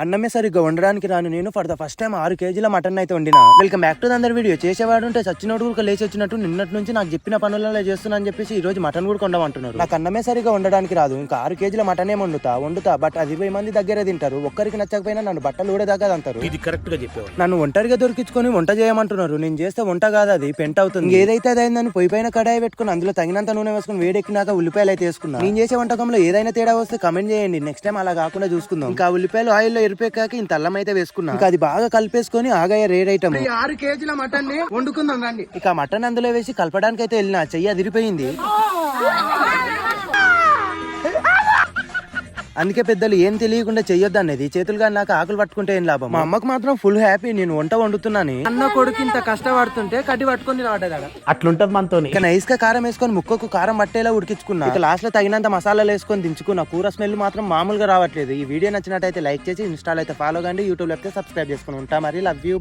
అన్నమే సరిగ్గా వండడానికి రాను నేను ఫర్ ద ఫస్ట్ టైం 6 కేజీల మటన్ అయితే వండినా. Welcome back to another video. చేసేవాడు ఉంటే చచ్చినోడు కూడా లేచి వచ్చినట్టు నిన్నటి నుంచి నాకు చెప్పిన పనులలో చేస్తున్నా అని చెప్పేసి ఈ రోజు మటన్ కూడా కొండమంటున్నారు. నాకు అన్నమే సరిగ్గా వండడానికి రాదు, ఇంకా 6 కేజీల మటన్ ఏం వండుతా బట్ 10 మంది దగ్గర తింటారు. ఒక్కరికి నచ్చకపోయినా నన్ను బట్టలు కూడా దగ్గర అంటారు. ఇది కరెక్ట్ గా చెప్పేవాడు. నన్ను ఒంటరిగా దొరికించుకొని వంట చేయమంటున్నారు. నేను చేస్తే వంట కాదు, అది పెంట అవుతుంది. ఏదైతే అదైందని పొయ్యి పైన కడాయి పెట్టుకుని అందులో తగినంత నూనె వేసుకుని వేడెక్కినాక ఉల్లిపాయలు అయితే వేసుకున్నా. నేను చేసే వంటకంలో ఏదైనా తేడా వస్తే కమెంట్ చేయండి, నెక్స్ట్ టైం అలా కాకుండా చూసుకుందాం. ఇంకా ఉల్లిపాయలు ఆయిల్లో ఎరిపెక్కాక ఇంత అల్లం అయితే వేసుకున్నా. ఇంకా అది బాగా కలిపేసుకొని ఆగాయ రేడ్ ఐటమ్ 6 కేజీల మటన్ ని వండుకుందాం రండి. ఇక మటన్ అందులో వేసి కలపడానికి అయితే వెళ్ళినా, చెయ్యి అదిరిపోయింది. అందుకే పెద్దలు ఏం తెలియకుండా చెయ్యొద్దు అనేది. చేతులుగా నాకు ఆకులు పట్టుకుంటే ఏం లాభం. మా అమ్మకు మాత్రం ఫుల్ హ్యాపీ నేను వంట వండుతున్నాను. అన్న కొడుకు ఇంత కష్టపడుతుంటే కడ్డి పట్టుకుని అట్లుంటది మనతో. ఇక నైస్ గా కారం వేసుకొని ముక్కకు కారం పట్టేలా ఉడికించుకున్నా. ఇక లాస్ట్ లో తగినంత మసాలాలు వేసుకొని దించుకున్నా. కూర స్మెల్ మాత్రం మామూలుగా రావట్లేదు. ఈ వీడియో నచ్చినట్టయితే లైక్ చేసి, ఇన్స్టాల్ అయితే ఫాలో కండి, యూట్యూబ్ లో అయితే సబ్స్క్రైబ్ చేసుకుని ఉంటా. మరి లవ్ యూ.